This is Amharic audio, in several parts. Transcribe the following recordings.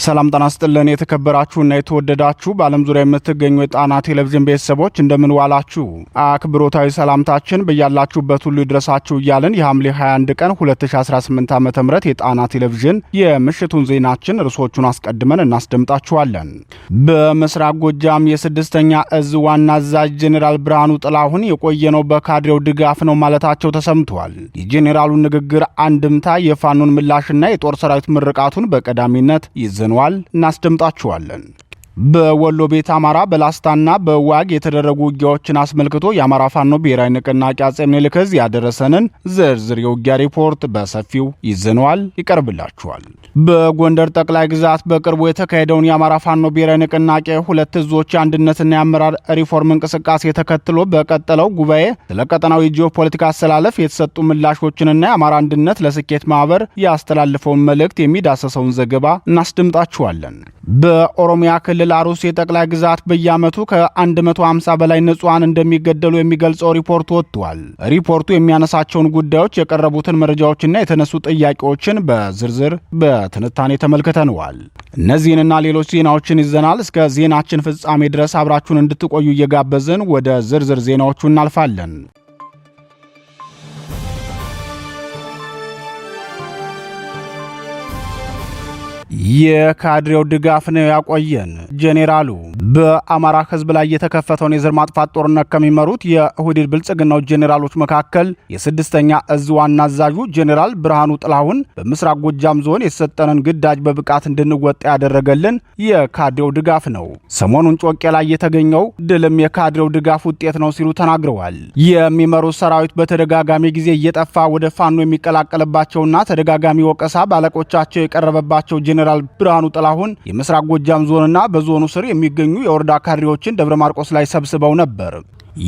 ሰላም ጤና ይስጥልን የተከበራችሁና የተወደዳችሁ በዓለም ዙሪያ የምትገኙ የጣና ቴሌቪዥን ቤተሰቦች እንደምን ዋላችሁ። አክብሮታዊ ሰላምታችን በያላችሁበት ሁሉ ይድረሳችሁ እያልን የሐምሌ 21 ቀን 2018 ዓ.ም የጣና ቴሌቪዥን የምሽቱን ዜናችን ርዕሶቹን አስቀድመን እናስደምጣችኋለን። በምስራቅ ጎጃም የስድስተኛ እዝ ዋና አዛዥ ጄኔራል ብርሃኑ ጥላሁን የቆየነው በካድሬው ድጋፍ ነው ማለታቸው ተሰምቷል። የጄኔራሉን ንግግር አንድምታ፣ የፋኖን ምላሽና የጦር ሰራዊት ምርቃቱን በቀዳሚነት ይዘነዋል እናስደምጣችኋለን። በወሎ ቤት አማራ በላስታና በዋግ የተደረጉ ውጊያዎችን አስመልክቶ የአማራ ፋኖ ብሔራዊ ንቅናቄ አጼ ምኒልክ ዕዝ ያደረሰንን ዝርዝር የውጊያ ሪፖርት በሰፊው ይዘነዋል ይቀርብላችኋል። በጎንደር ጠቅላይ ግዛት በቅርቡ የተካሄደውን የአማራ ፋኖ ብሔራዊ ንቅናቄ ሁለት ዕዞች አንድነትና የአመራር ሪፎርም እንቅስቃሴ ተከትሎ በቀጠለው ጉባኤ ስለ ቀጠናዊ ጂኦፖለቲካ አሰላለፍ የተሰጡ ምላሾችንና የአማራ አንድነት ለስኬት ማህበር ያስተላልፈውን መልእክት የሚዳሰሰውን ዘገባ እናስደምጣችኋለን። በኦሮሚያ ክልል አሩሲ ጠቅላይ ግዛት በየዓመቱ ከ150 በላይ ንጹሃን እንደሚገደሉ የሚገልጸው ሪፖርት ወጥቷል። ሪፖርቱ የሚያነሳቸውን ጉዳዮች፣ የቀረቡትን መረጃዎችና የተነሱ ጥያቄዎችን በዝርዝር በትንታኔ ተመልክተነዋል። እነዚህንና ሌሎች ዜናዎችን ይዘናል። እስከ ዜናችን ፍጻሜ ድረስ አብራችሁን እንድትቆዩ እየጋበዝን ወደ ዝርዝር ዜናዎቹ እናልፋለን። የካድሬው ድጋፍ ነው ያቆየን። ጄኔራሉ በአማራ ሕዝብ ላይ የተከፈተውን የዘር ማጥፋት ጦርነት ከሚመሩት የኦህዴድ ብልጽግናው ጄኔራሎች መካከል የስድስተኛ እዝ ዋና አዛዡ ጄኔራል ብርሃኑ ጥላሁን በምስራቅ ጎጃም ዞን የተሰጠንን ግዳጅ በብቃት እንድንወጣ ያደረገልን የካድሬው ድጋፍ ነው። ሰሞኑን ጮቄ ላይ የተገኘው ድልም የካድሬው ድጋፍ ውጤት ነው ሲሉ ተናግረዋል። የሚመሩት ሰራዊት በተደጋጋሚ ጊዜ እየጠፋ ወደ ፋኖ የሚቀላቀልባቸውና ተደጋጋሚ ወቀሳ ባለቆቻቸው የቀረበባቸው ጄኔራል ብርሃኑ ጥላሁን የምስራቅ ጎጃም ዞንና በዞኑ ስር የሚገኙ የወረዳ ካድሬዎችን ደብረ ማርቆስ ላይ ሰብስበው ነበር።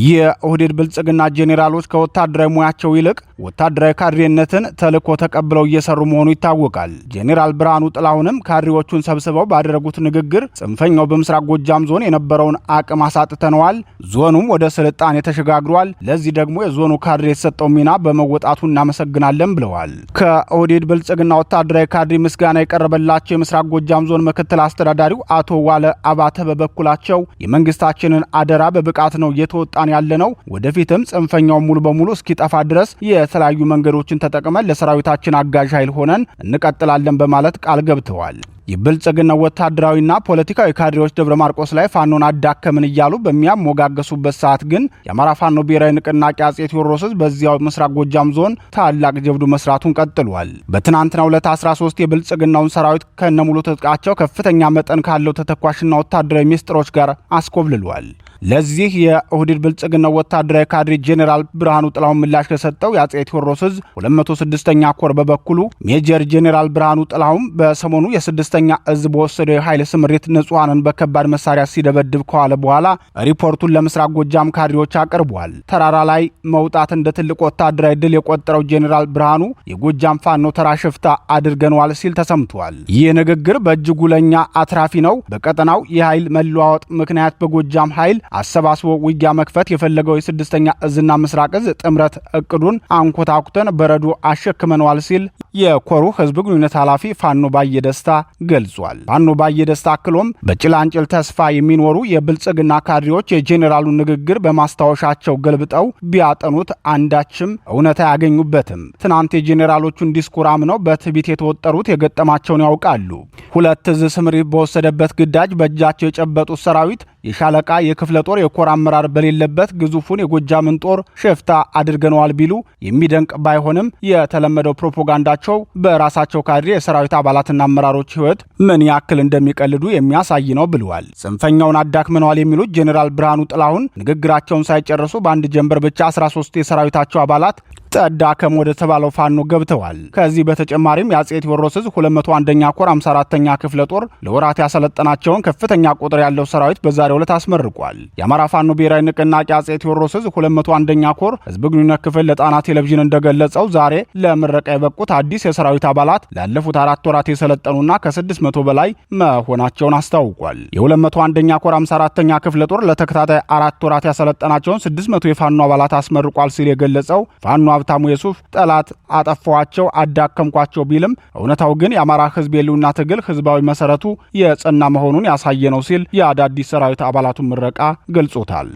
የኦህዴድ ብልጽግና ጄኔራሎች ከወታደራዊ ሙያቸው ይልቅ ወታደራዊ ካድሬነትን ተልዕኮ ተቀብለው እየሰሩ መሆኑ ይታወቃል። ጄኔራል ብርሃኑ ጥላሁንም ካድሬዎቹን ሰብስበው ባደረጉት ንግግር ጽንፈኛው በምስራቅ ጎጃም ዞን የነበረውን አቅም አሳጥተነዋል፣ ዞኑም ወደ ስልጣኔ ተሸጋግሯል፣ ለዚህ ደግሞ የዞኑ ካድሬ የተሰጠው ሚና በመወጣቱ እናመሰግናለን ብለዋል። ከኦህዴድ ብልጽግና ወታደራዊ ካድሬ ምስጋና የቀረበላቸው የምስራቅ ጎጃም ዞን ምክትል አስተዳዳሪው አቶ ዋለ አባተ በበኩላቸው የመንግስታችንን አደራ በብቃት ነው እየተወጣ ያለነው፣ ወደፊትም ጽንፈኛው ሙሉ በሙሉ እስኪጠፋ ድረስ የተለያዩ መንገዶችን ተጠቅመን ለሰራዊታችን አጋዥ ኃይል ሆነን እንቀጥላለን በማለት ቃል ገብተዋል። የብልጽግና ወታደራዊና ፖለቲካዊ ካድሬዎች ደብረ ማርቆስ ላይ ፋኖን አዳከምን እያሉ በሚያሞጋገሱበት ሰዓት ግን የአማራ ፋኖ ብሔራዊ ንቅናቄ አጼ ቴዎድሮስ በዚያው ምስራቅ ጎጃም ዞን ታላቅ ጀብዱ መስራቱን ቀጥሏል። በትናንትናው ዕለት 13 የብልጽግናውን ሰራዊት ከነሙሉ ትጥቃቸው ከፍተኛ መጠን ካለው ተተኳሽና ወታደራዊ ሚስጥሮች ጋር አስኮብልሏል። ለዚህ የኦህዴድ ብልጽግና ወታደራዊ ካድሬ ጄኔራል ብርሃኑ ጥላሁን ምላሽ ከሰጠው የአጼ ቴዎድሮስ ዕዝ 206ኛ ኮር በበኩሉ ሜጀር ጄኔራል ብርሃኑ ጥላሁን በሰሞኑ የስድስተኛ እዝ በወሰደው የኃይል ስምሪት ንጹሃንን በከባድ መሳሪያ ሲደበድብ ከዋለ በኋላ ሪፖርቱን ለምስራቅ ጎጃም ካድሬዎች አቅርቧል። ተራራ ላይ መውጣት እንደ ትልቅ ወታደራዊ ድል የቆጠረው ጄኔራል ብርሃኑ የጎጃም ፋኖ ተራ ሽፍታ አድርገነዋል ሲል ተሰምቷል። ይህ ንግግር በእጅጉ ለኛ አትራፊ ነው። በቀጠናው የኃይል መለዋወጥ ምክንያት በጎጃም ኃይል አሰባስቦ ውጊያ መክፈት የፈለገው የስድስተኛ እዝና ምስራቅ እዝ ጥምረት እቅዱን አንኮታኩተን በረዶ አሸክመነዋል ሲል የኮሩ ህዝብ ግንኙነት ኃላፊ ፋኖ ባየደስታ ገልጿል። ፋኖ ባየደስታ አክሎም በጭላንጭል ተስፋ የሚኖሩ የብልጽግና ካድሬዎች የጄኔራሉን ንግግር በማስታወሻቸው ገልብጠው ቢያጠኑት አንዳችም እውነት አያገኙበትም። ትናንት የጄኔራሎቹን ዲስኩር አምነው በትዕቢት የተወጠሩት የገጠማቸውን ያውቃሉ። ሁለት እዝ ስምሪት በወሰደበት ግዳጅ በእጃቸው የጨበጡት ሰራዊት የሻለቃ የክፍለ ጦር የኮር አመራር በሌለበት ግዙፉን የጎጃምን ጦር ሽፍታ አድርገነዋል ቢሉ የሚደንቅ ባይሆንም የተለመደው ፕሮፓጋንዳቸው በራሳቸው ካድሬ የሰራዊት አባላትና አመራሮች ህይወት ምን ያክል እንደሚቀልዱ የሚያሳይ ነው ብለዋል። ጽንፈኛውን አዳክመነዋል የሚሉት ጄኔራል ብርሃኑ ጥላሁን ንግግራቸውን ሳይጨርሱ በአንድ ጀንበር ብቻ 13 የሰራዊታቸው አባላት ተዳከም ወደ ተባለው ፋኖ ገብተዋል። ከዚህ በተጨማሪም የአጼ ቴዎድሮስ ዕዝ 201ኛ ኮር 54ኛ ክፍለ ጦር ለወራት ያሰለጠናቸውን ከፍተኛ ቁጥር ያለው ሰራዊት በዛሬው በዛሬው ዕለት አስመርቋል። የአማራ ፋኖ ብሔራዊ ንቅናቄ አጼ ቴዎድሮስ ዕዝ 201ኛ ኮር ህዝብ ግንኙነት ክፍል ለጣና ቴሌቪዥን እንደገለጸው ዛሬ ለምረቃ የበቁት አዲስ የሰራዊት አባላት ላለፉት 4 ወራት የሰለጠኑና ከ600 በላይ መሆናቸውን አስታውቋል። የ201ኛ ኮር 54ኛ ክፍለ ጦር ለተከታታይ 4 ወራት ያሰለጠናቸውን 600 የፋኖ አባላት አስመርቋል ሲል የገለጸው ፋኖ ሀብታሙ የሱፍ ጠላት አጠፋዋቸው አዳከምኳቸው ቢልም እውነታው ግን የአማራ ህዝብ የህልውና ትግል ህዝባዊ መሰረቱ የጸና መሆኑን ያሳየ ነው ሲል የአዳዲስ ሰራዊት አባላቱን ምረቃ ገልጾታል።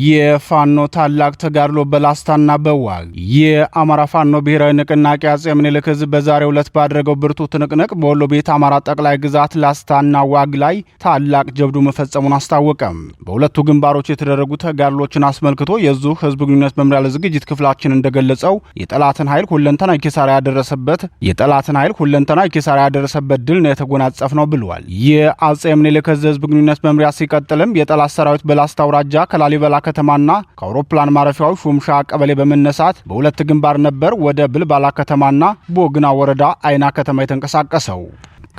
የፋኖ ታላቅ ተጋድሎ በላስታና በዋግ የአማራ ፋኖ ብሔራዊ ንቅናቄ አጼ ምኒልክ ዕዝ በዛሬው ዕለት ባደረገው ብርቱ ትንቅንቅ በወሎ ቤት አማራ ጠቅላይ ግዛት ላስታና ዋግ ላይ ታላቅ ጀብዱ መፈጸሙን አስታወቀም። በሁለቱ ግንባሮች የተደረጉ ተጋድሎችን አስመልክቶ የዙ ህዝብ ግንኙነት መምሪያ ለዝግጅት ክፍላችን እንደገለጸው የጠላትን ኃይል ሁለንተና ኪሳራ ያደረሰበት ድል ነው የተጎናጸፍ ነው ብሏል። የአጼ ምኒልክ ዕዝ ህዝብ ግንኙነት መምሪያ ሲቀጥልም የጠላት ሰራዊት በላስታ አውራጃ ከላሊበላ ከተማና ከአውሮፕላን ማረፊያው ሹምሻ ቀበሌ በመነሳት በሁለት ግንባር ነበር ወደ ብልባላ ከተማና ቦግና ወረዳ አይና ከተማ የተንቀሳቀሰው።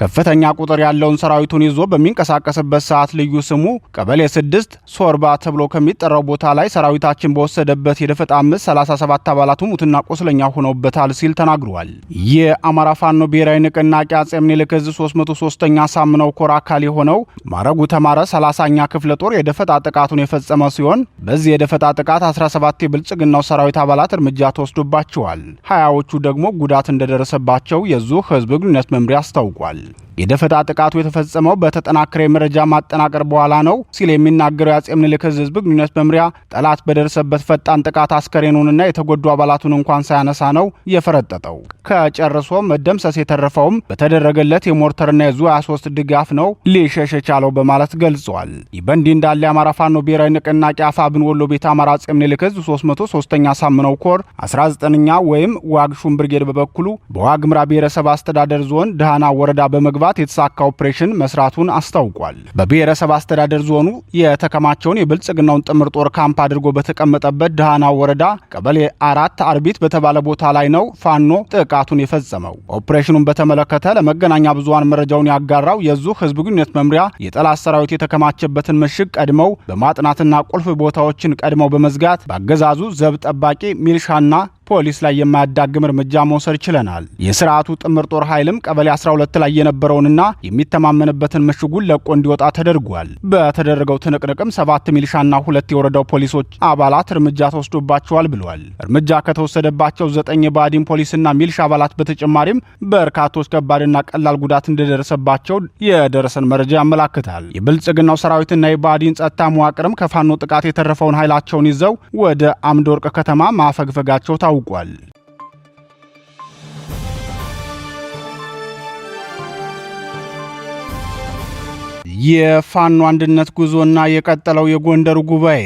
ከፍተኛ ቁጥር ያለውን ሰራዊቱን ይዞ በሚንቀሳቀስበት ሰዓት ልዩ ስሙ ቀበሌ 6 ሶርባ ተብሎ ከሚጠራው ቦታ ላይ ሰራዊታችን በወሰደበት የደፈጣ 37 አባላቱ ሙትና ቆስለኛ ሆነውበታል ሲል ተናግሯል። የአማራ ፋኖ ብሔራዊ ንቅናቄ አጼ ምኒልክ ዕዝ 303ኛ ሳምነው ኮር አካል የሆነው ማረጉ ተማረ 30ኛ ክፍለ ጦር የደፈጣ ጥቃቱን የፈጸመ ሲሆን በዚህ የደፈጣ ጥቃት 17 የብልጽግናው ሰራዊት አባላት እርምጃ ተወስዶባቸዋል። 20ዎቹ ደግሞ ጉዳት እንደደረሰባቸው የዙ ህዝብ ግንኙነት መምሪያ አስታውቋል። የደፈጣ ጥቃቱ የተፈጸመው በተጠናከረ የመረጃ ማጠናቀር በኋላ ነው ሲል የሚናገረው የአጼ ምኒልክ ዕዝ ህዝብ ግንኙነት መምሪያ ጠላት በደረሰበት ፈጣን ጥቃት አስከሬኑንና የተጎዱ አባላቱን እንኳን ሳያነሳ ነው የፈረጠጠው። ከጨርሶ መደምሰስ የተረፈውም በተደረገለት የሞርተርና የዙ 23 ድጋፍ ነው ሊሸሽ የቻለው በማለት ገልጿል። ይህ በእንዲህ እንዳለ የአማራ ፋኖ ብሔራዊ ንቅናቄ አፋብን ወሎ ቤት አማራ አጼ ምኒልክ ዕዝ 303ኛ ሳምነው ኮር 19ኛ ወይም ዋግ ሹም ብርጌድ በበኩሉ በዋግምራ ብሔረሰብ አስተዳደር ዞን ደሃና ወረዳ በመግባት የተሳካ ኦፕሬሽን መስራቱን አስታውቋል። በብሔረሰብ አስተዳደር ዞኑ የተከማቸውን የብልጽግናውን ጥምር ጦር ካምፕ አድርጎ በተቀመጠበት ደሃና ወረዳ ቀበሌ 4 አርቢት በተባለ ቦታ ላይ ነው ፋኖ ጥቃቱን የፈጸመው። ኦፕሬሽኑን በተመለከተ ለመገናኛ ብዙሃን መረጃውን ያጋራው የዙ ህዝብ ግንኙነት መምሪያ የጠላት ሰራዊት የተከማቸበትን ምሽግ ቀድመው በማጥናትና ቁልፍ ቦታዎችን ቀድመው በመዝጋት በአገዛዙ ዘብ ጠባቂ ሚልሻና ፖሊስ ላይ የማያዳግም እርምጃ መውሰድ ችለናል። የስርዓቱ ጥምር ጦር ኃይልም ቀበሌ 12 ላይ የነበረውንና የሚተማመንበትን ምሽጉን ለቆ እንዲወጣ ተደርጓል። በተደረገው ትንቅንቅም 7 ሚሊሻና 2 የወረዳው ፖሊሶች አባላት እርምጃ ተወስዶባቸዋል ብሏል። እርምጃ ከተወሰደባቸው 9 የባዲን ፖሊስና ሚሊሻ አባላት በተጨማሪም በርካቶች ከባድና ቀላል ጉዳት እንደደረሰባቸው የደረሰን መረጃ ያመላክታል። የብልጽግናው ሰራዊትና የባዲን ጸጥታ መዋቅርም ከፋኖ ጥቃት የተረፈውን ኃይላቸውን ይዘው ወደ አምድ ወርቅ ከተማ ማፈግፈጋቸው ታውቋል። የፋኖ አንድነት ጉዞና የቀጠለው የጎንደር ጉባኤ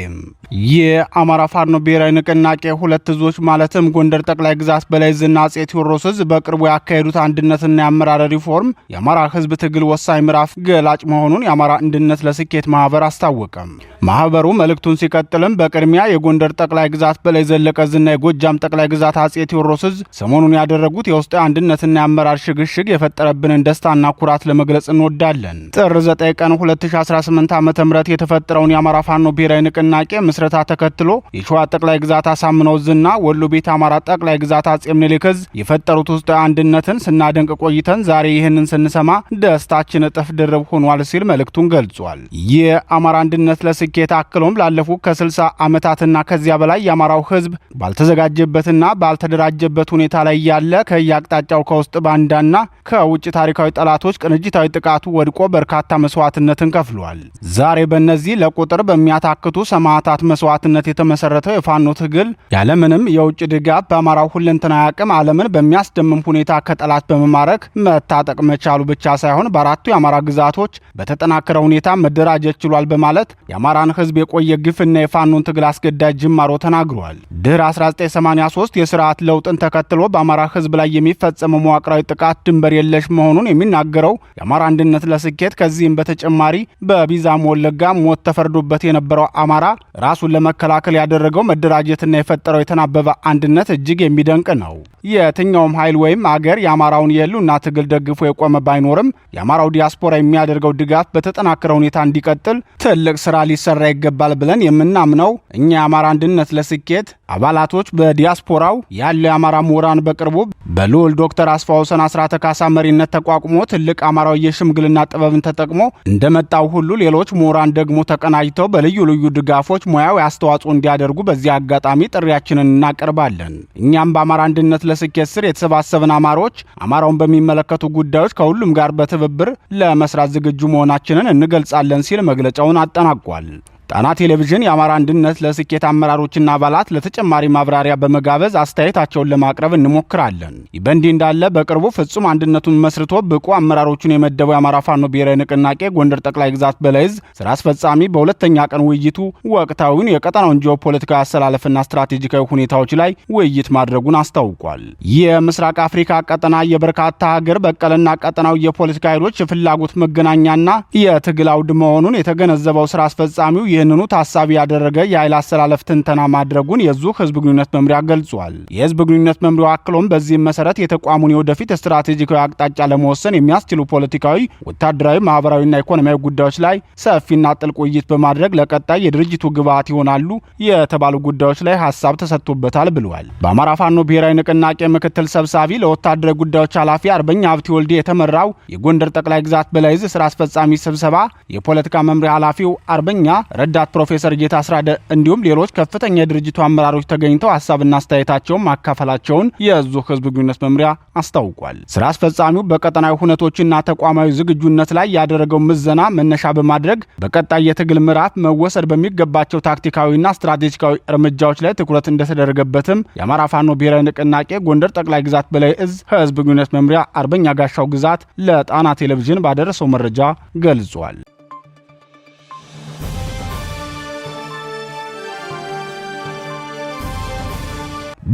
የአማራ ፋኖ ብሔራዊ ንቅናቄ ሁለት እዞች ማለትም ጎንደር ጠቅላይ ግዛት በላይ ዕዝና አጼ ቴዎድሮስ ዕዝ በቅርቡ ያካሄዱት አንድነትና የአመራር ሪፎርም የአማራ ህዝብ ትግል ወሳኝ ምዕራፍ ገላጭ መሆኑን የአማራ አንድነት ለስኬት ማህበር አስታወቀም። ማህበሩ መልእክቱን ሲቀጥልም በቅድሚያ የጎንደር ጠቅላይ ግዛት በላይ ዘለቀ ዕዝና የጎጃም ጠቅላይ ግዛት አጼ ቴዎድሮስ ዕዝ ሰሞኑን ያደረጉት የውስጥ አንድነትና የአመራር ሽግሽግ የፈጠረብንን ደስታና ኩራት ለመግለጽ እንወዳለን። ጥር 9 ቀን 2018 ዓ.ም የተፈጠረውን የአማራ ፋኖ ብሔራዊ ንቅናቄ ምስረታ ተከትሎ የሸዋ ጠቅላይ ግዛት አሳምነው ዕዝና ወሎ ቤት አማራ ጠቅላይ ግዛት አጼ ምኒልክ ዕዝ የፈጠሩት ውስጥ አንድነትን ስናደንቅ ቆይተን ዛሬ ይህንን ስንሰማ ደስታችን እጥፍ ድርብ ሆኗል ሲል መልእክቱን ገልጿል። የአማራ አንድነት ለስኬት አክሎም ላለፉት ከ60 ዓመታትና ከዚያ በላይ የአማራው ህዝብ ባልተዘጋጀበትና ባልተደራጀበት ሁኔታ ላይ ያለ ከየአቅጣጫው ከውስጥ ባንዳና ከውጭ ታሪካዊ ጠላቶች ቅንጅታዊ ጥቃቱ ወድቆ በርካታ መስዋዕትነትን ከፍሏል። ዛሬ በእነዚህ ለቁጥር በሚያታክቱ ሰማዕታት መስዋዕትነት የተመሰረተው የፋኖ ትግል ያለምንም የውጭ ድጋፍ በአማራው ሁለንተናዊ አቅም ዓለምን በሚያስደምም ሁኔታ ከጠላት በመማረክ መታጠቅ መቻሉ ብቻ ሳይሆን በአራቱ የአማራ ግዛቶች በተጠናከረ ሁኔታ መደራጀት ችሏል በማለት የአማራን ህዝብ የቆየ ግፍና የፋኖን ትግል አስገዳጅ ጅማሮ ተናግሯል። ድህረ 1983 የስርዓት ለውጥን ተከትሎ በአማራ ህዝብ ላይ የሚፈጸመው መዋቅራዊ ጥቃት ድንበር የለሽ መሆኑን የሚናገረው የአማራ አንድነት ለስኬት ከዚህም በተጨማሪ በቢዛም ወለጋ ሞት ተፈርዶበት የነበረው አማራ ራሱ ራሱን ለመከላከል ያደረገው መደራጀትና የፈጠረው የተናበበ አንድነት እጅግ የሚደንቅ ነው። የትኛውም ኃይል ወይም አገር የአማራውን የህልውና ትግል ደግፎ የቆመ ባይኖርም የአማራው ዲያስፖራ የሚያደርገው ድጋፍ በተጠናከረ ሁኔታ እንዲቀጥል ትልቅ ስራ ሊሰራ ይገባል ብለን የምናምነው እኛ የአማራ አንድነት ለስኬት አባላቶች በዲያስፖራው ያለው የአማራ ምሁራን በቅርቡ በልዑል ዶክተር አስፋወሰን አስራተ ካሳ መሪነት ተቋቁሞ ትልቅ አማራዊ የሽምግልና ጥበብን ተጠቅሞ እንደመጣው ሁሉ ሌሎች ምሁራን ደግሞ ተቀናጅተው በልዩ ልዩ ድጋፎች ሙያዊ አስተዋጽኦ እንዲያደርጉ በዚህ አጋጣሚ ጥሪያችንን እናቀርባለን። እኛም በአማራ አንድነት ለስኬት ስር የተሰባሰብን አማሮች አማራውን በሚመለከቱ ጉዳዮች ከሁሉም ጋር በትብብር ለመስራት ዝግጁ መሆናችንን እንገልጻለን ሲል መግለጫውን አጠናቋል። ጣና ቴሌቪዥን የአማራ አንድነት ለስኬት አመራሮችና አባላት ለተጨማሪ ማብራሪያ በመጋበዝ አስተያየታቸውን ለማቅረብ እንሞክራለን። ይህ በእንዲህ እንዳለ በቅርቡ ፍጹም አንድነቱን መስርቶ ብቁ አመራሮቹን የመደበው የአማራ ፋኖ ብሔራዊ ንቅናቄ ጎንደር ጠቅላይ ግዛት በላይ ዕዝ ስራ አስፈጻሚ በሁለተኛ ቀን ውይይቱ ወቅታዊውን የቀጠናውን ጂኦፖለቲካዊ አሰላለፍና ስትራቴጂካዊ ሁኔታዎች ላይ ውይይት ማድረጉን አስታውቋል። የምስራቅ አፍሪካ ቀጠና የበርካታ ሀገር በቀልና ቀጠናዊ የፖለቲካ ኃይሎች የፍላጎት መገናኛና የትግል አውድ መሆኑን የተገነዘበው ስራ አስፈጻሚው ይህንኑ ታሳቢ ያደረገ የኃይል አሰላለፍ ትንተና ማድረጉን የዙ ህዝብ ግንኙነት መምሪያ ገልጿል። የህዝብ ግንኙነት መምሪያው አክሎም በዚህም መሰረት የተቋሙን የወደፊት ስትራቴጂካዊ አቅጣጫ ለመወሰን የሚያስችሉ ፖለቲካዊ፣ ወታደራዊ፣ ማህበራዊና ኢኮኖሚያዊ ጉዳዮች ላይ ሰፊና ጥልቅ ውይይት በማድረግ ለቀጣይ የድርጅቱ ግብዓት ይሆናሉ የተባሉ ጉዳዮች ላይ ሀሳብ ተሰጥቶበታል ብለዋል። በአማራ ፋኖ ብሔራዊ ንቅናቄ ምክትል ሰብሳቢ ለወታደራዊ ጉዳዮች ኃላፊ አርበኛ ሀብቴ ወልዴ የተመራው የጎንደር ጠቅላይ ግዛት በላይ ዕዝ ስራ አስፈጻሚ ስብሰባ የፖለቲካ መምሪያ ኃላፊው አርበኛ ረዳት ፕሮፌሰር ጌታ አስራደ እንዲሁም ሌሎች ከፍተኛ የድርጅቱ አመራሮች ተገኝተው ሐሳብና አስተያየታቸውን ማካፈላቸውን የዙ ህዝብ ግንኙነት መምሪያ አስታውቋል። ስራ አስፈጻሚው በቀጠናዊ ሁነቶችና ተቋማዊ ዝግጁነት ላይ ያደረገው ምዘና መነሻ በማድረግ በቀጣይ የትግል ምዕራፍ መወሰድ በሚገባቸው ታክቲካዊና ስትራቴጂካዊ እርምጃዎች ላይ ትኩረት እንደተደረገበትም የአማራ ፋኖ ብሔራዊ ንቅናቄ ጎንደር ጠቅላይ ግዛት በላይ ዕዝ ህዝብ ግንኙነት መምሪያ አርበኛ ጋሻው ግዛት ለጣና ቴሌቪዥን ባደረሰው መረጃ ገልጿል።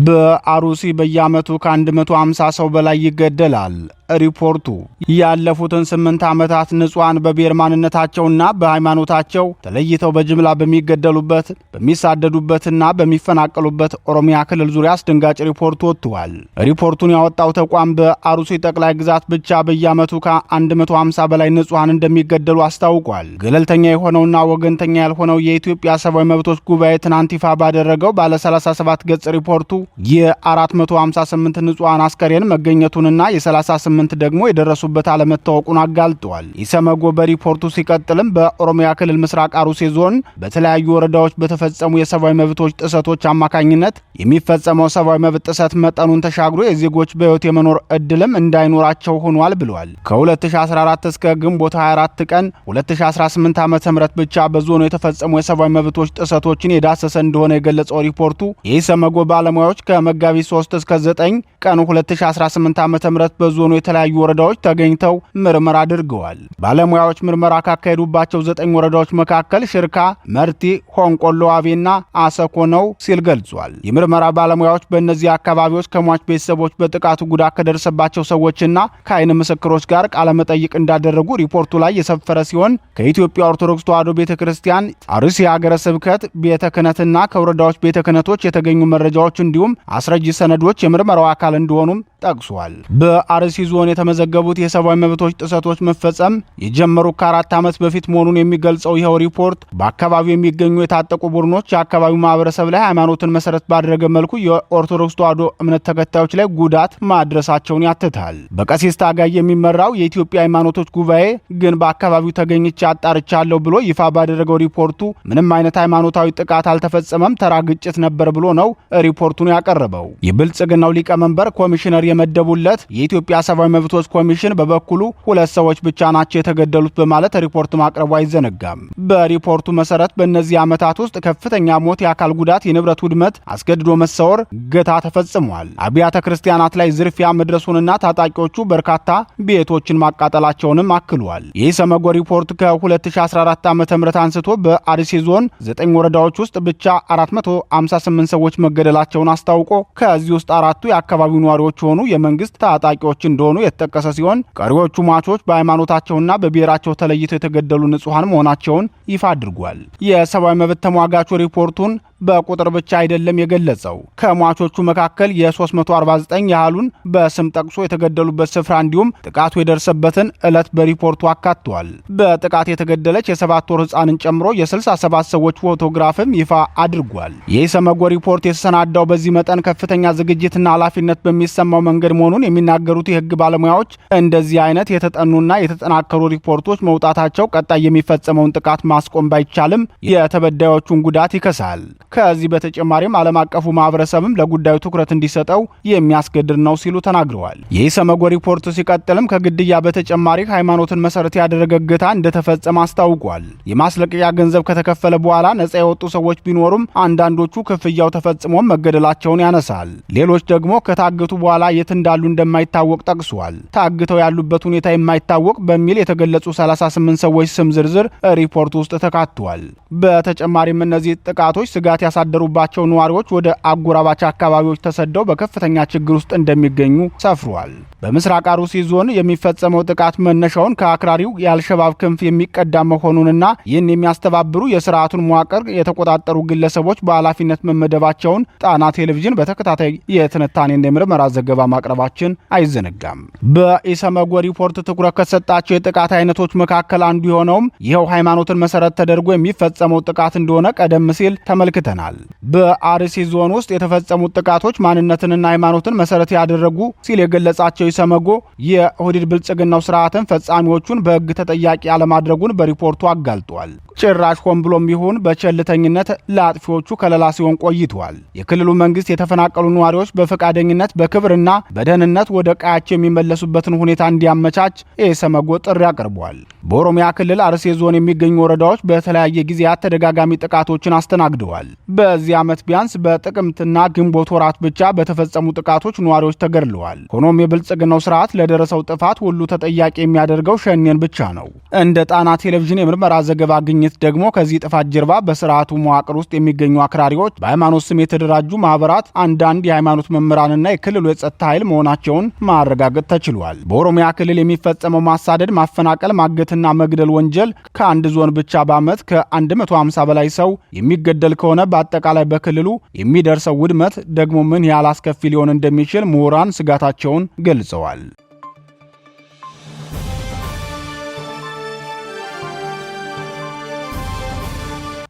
በአሩሲ በየዓመቱ ከ150 ሰው በላይ ይገደላል። ሪፖርቱ ያለፉትን 8 ዓመታት ንጹሃን በብሔር ማንነታቸውና በሃይማኖታቸው ተለይተው በጅምላ በሚገደሉበት በሚሳደዱበትና በሚፈናቀሉበት ኦሮሚያ ክልል ዙሪያ አስደንጋጭ ሪፖርት ወጥቷል። ሪፖርቱን ያወጣው ተቋም በአሩሲ ጠቅላይ ግዛት ብቻ በየዓመቱ ከ150 በላይ ንጹሃን እንደሚገደሉ አስታውቋል። ገለልተኛ የሆነውና ወገንተኛ ያልሆነው የኢትዮጵያ ሰብአዊ መብቶች ጉባኤ ትናንት ይፋ ባደረገው ባለ 37 ገጽ ሪፖርቱ የ458 ንጹሃን አስከሬን መገኘቱንና የ38 ደግሞ የደረሱበት አለመታወቁን አጋልጧል። ኢሰመጎ በሪፖርቱ ሲቀጥልም በኦሮሚያ ክልል ምስራቅ አሩሲ ዞን በተለያዩ ወረዳዎች በተፈጸሙ የሰብአዊ መብቶች ጥሰቶች አማካኝነት የሚፈጸመው ሰብአዊ መብት ጥሰት መጠኑን ተሻግሮ የዜጎች በሕይወት የመኖር እድልም እንዳይኖራቸው ሆኗል ብሏል። ከ2014 እስከ ግንቦት 24 ቀን 2018 ዓ.ም ብቻ በዞኑ የተፈጸሙ የሰብአዊ መብቶች ጥሰቶችን የዳሰሰ እንደሆነ የገለጸው ሪፖርቱ የኢሰመጎ ባለሙያዎች ከመጋቢት 3 እስከ 9 ቀን 2018 ዓ.ም በዞኑ የተለያዩ ወረዳዎች ተገኝተው ምርመራ አድርገዋል። ባለሙያዎች ምርመራ ካካሄዱባቸው 9 ወረዳዎች መካከል ሽርካ፣ መርቲ፣ ሆንቆሎ፣ ዋቤና አሰኮ ነው ሲል ገልጿል። የምርመራ ባለሙያዎች በእነዚህ አካባቢዎች ከሟች ቤተሰቦች በጥቃቱ ጉዳት ከደረሰባቸው ሰዎችና ከአይን ምስክሮች ጋር ቃለ መጠይቅ እንዳደረጉ ሪፖርቱ ላይ የሰፈረ ሲሆን ከኢትዮጵያ ኦርቶዶክስ ተዋሕዶ ቤተክርስቲያን አርሲ ሀገረ ስብከት ቤተ ክህነትና ከወረዳዎች ቤተ ክህነቶች የተገኙ መረጃዎች እንዲሁም አስረጂ ሰነዶች የምርመራው አካል እንደሆኑም ጠቅሷል። በአርሲ ዞን የተመዘገቡት የሰብአዊ መብቶች ጥሰቶች መፈጸም የጀመሩ ከ4 ዓመት በፊት መሆኑን የሚገልጸው ይኸው ሪፖርት በአካባቢው የሚገኙ የታጠቁ ቡድኖች የአካባቢው ማህበረሰብ ላይ ሃይማኖትን መሰረት ባደረገ መልኩ የኦርቶዶክስ ተዋሕዶ እምነት ተከታዮች ላይ ጉዳት ማድረሳቸውን ያትታል። በቀሲስ ታጋይ የሚመራው የኢትዮጵያ ሃይማኖቶች ጉባኤ ግን በአካባቢው ተገኝቼ አጣርቻለሁ ብሎ ይፋ ባደረገው ሪፖርቱ ምንም አይነት ሃይማኖታዊ ጥቃት አልተፈጸመም፣ ተራ ግጭት ነበር ብሎ ነው ሪፖርቱን ያቀረበው። የብልጽግናው ሊቀመንበር ኮሚሽነር የመደቡለት የኢትዮጵያ ሰብአዊ መብቶች ኮሚሽን በበኩሉ 2 ሰዎች ብቻ ናቸው የተገደሉት በማለት ሪፖርት ማቅረቡ አይዘነጋም። በሪፖርቱ መሰረት በእነዚህ ዓመታት ውስጥ ከፍተኛ ሞት፣ የአካል ጉዳት፣ የንብረት ውድመት፣ አስገድዶ መሰወር፣ እገታ ተፈጽሟል። አብያተ ክርስቲያናት ላይ ዝርፊያ መድረሱንና ታጣቂዎቹ በርካታ ቤቶችን ማቃጠላቸውንም አክሏል። የኢሰመጎ ሪፖርት ከ2014 ዓ.ም አንስቶ በአርሲ ዞን 9 ወረዳዎች ውስጥ ብቻ 458 ሰዎች መገደላቸውን አስታውቆ ከዚህ ውስጥ 4ቱ የአካባቢው ነዋሪዎች ሆኑ የሚሆኑ የመንግስት ታጣቂዎች እንደሆኑ የተጠቀሰ ሲሆን ቀሪዎቹ ሟቾች በሃይማኖታቸውና በብሔራቸው ተለይተው የተገደሉ ንጹሃን መሆናቸውን ይፋ አድርጓል። የሰብአዊ መብት ተሟጋቹ ሪፖርቱን በቁጥር ብቻ አይደለም የገለጸው። ከሟቾቹ መካከል የ349 ያህሉን በስም ጠቅሶ የተገደሉበት ስፍራ እንዲሁም ጥቃቱ የደረሰበትን ዕለት በሪፖርቱ አካቷል። በጥቃት የተገደለች የ7 ወር ሕፃንን ጨምሮ የ67 ሰዎች ፎቶግራፍም ይፋ አድርጓል። የኢሰመጎ ሪፖርት የተሰናዳው በዚህ መጠን ከፍተኛ ዝግጅትና ኃላፊነት በሚሰማው መንገድ መሆኑን የሚናገሩት የህግ ባለሙያዎች እንደዚህ አይነት የተጠኑና የተጠናከሩ ሪፖርቶች መውጣታቸው ቀጣይ የሚፈጸመውን ጥቃት ማስቆም ባይቻልም የተበዳዮቹን ጉዳት ይከሳል። ከዚህ በተጨማሪም ዓለም አቀፉ ማህበረሰብም ለጉዳዩ ትኩረት እንዲሰጠው የሚያስገድድ ነው ሲሉ ተናግረዋል። የኢሰመጎ ሪፖርት ሲቀጥልም ከግድያ በተጨማሪ ሃይማኖትን መሰረት ያደረገ እገታ እንደተፈጸመ አስታውቋል። የማስለቀቂያ ገንዘብ ከተከፈለ በኋላ ነጻ የወጡ ሰዎች ቢኖሩም አንዳንዶቹ ክፍያው ተፈጽሞም መገደላቸውን ያነሳል። ሌሎች ደግሞ ከታገቱ በኋላ የት እንዳሉ እንደማይታወቅ ጠቅሷል። ታግተው ያሉበት ሁኔታ የማይታወቅ በሚል የተገለጹ 38 ሰዎች ስም ዝርዝር ሪፖርት ውስጥ ተካቷል። በተጨማሪም እነዚህ ጥቃቶች ስጋት ያሳደሩባቸው ነዋሪዎች ወደ አጎራባች አካባቢዎች ተሰደው በከፍተኛ ችግር ውስጥ እንደሚገኙ ሰፍሯል። በምስራቅ አርሲ ዞን የሚፈጸመው ጥቃት መነሻውን ከአክራሪው የአልሸባብ ክንፍ የሚቀዳ መሆኑንና ይህን የሚያስተባብሩ የስርዓቱን መዋቅር የተቆጣጠሩ ግለሰቦች በኃላፊነት መመደባቸውን ጣና ቴሌቪዥን በተከታታይ የትንታኔና የምርመራ ዘገባ ማቅረባችን አይዘነጋም። በኢሰመጎ ሪፖርት ትኩረት ከተሰጣቸው የጥቃት አይነቶች መካከል አንዱ የሆነውም ይኸው ሃይማኖትን መሰረት ተደርጎ የሚፈጸመው ጥቃት እንደሆነ ቀደም ሲል ተመልክተናል። በአርሲ ዞን ውስጥ የተፈጸሙት ጥቃቶች ማንነትንና ሃይማኖትን መሰረት ያደረጉ ሲል የገለጻቸው ኢሰመጎ የኦህዴድ ብልጽግናው ስርዓትን ፈጻሚዎቹን በሕግ ተጠያቂ አለማድረጉን በሪፖርቱ አጋልጧል። ጭራሽ ሆን ብሎም ቢሆን በቸልተኝነት ለአጥፊዎቹ ከለላ ሲሆን ቆይቷል። የክልሉ መንግስት የተፈናቀሉ ነዋሪዎች በፈቃደኝነት በክብርና በደህንነት ወደ ቀያቸው የሚመለሱበትን ሁኔታ እንዲያመቻች ኢሰመጎ ጥሪ አቅርቧል። በኦሮሚያ ክልል አርሲ ዞን የሚገኙ ወረዳዎች በተለያየ ጊዜያት ተደጋጋሚ ጥቃቶችን አስተናግደዋል። በዚህ ዓመት ቢያንስ በጥቅምትና ግንቦት ወራት ብቻ በተፈጸሙ ጥቃቶች ነዋሪዎች ተገድለዋል። ሆኖም የብልጽግናው ስርዓት ለደረሰው ጥፋት ሁሉ ተጠያቂ የሚያደርገው ሸኔን ብቻ ነው። እንደ ጣና ቴሌቪዥን የምርመራ ዘገባ ግኝት ደግሞ ከዚህ ጥፋት ጀርባ በስርዓቱ መዋቅር ውስጥ የሚገኙ አክራሪዎች፣ በሃይማኖት ስም የተደራጁ ማህበራት፣ አንዳንድ የሃይማኖት መምህራንና የክልሉ የጸጥታ ኃይል መሆናቸውን ማረጋገጥ ተችሏል። በኦሮሚያ ክልል የሚፈጸመው ማሳደድ፣ ማፈናቀል፣ ማገትና መግደል ወንጀል ከአንድ ዞን ብቻ በዓመት ከ150 በላይ ሰው የሚገደል ከሆነ በአጠቃላይ በክልሉ የሚደርሰው ውድመት ደግሞ ምን ያህል አስከፊ ሊሆን እንደሚችል ምሁራን ስጋታቸውን ገልጸዋል።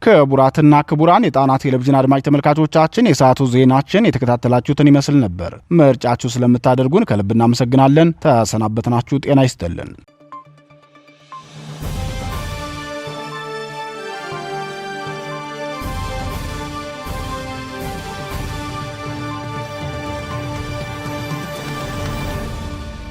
ክቡራትና ክቡራን የጣና ቴሌቪዥን አድማጭ ተመልካቾቻችን የሰዓቱ ዜናችን የተከታተላችሁትን ይመስል ነበር። ምርጫችሁ ስለምታደርጉን ከልብ እናመሰግናለን። ተሰናበትናችሁ። ጤና ይስጥልን።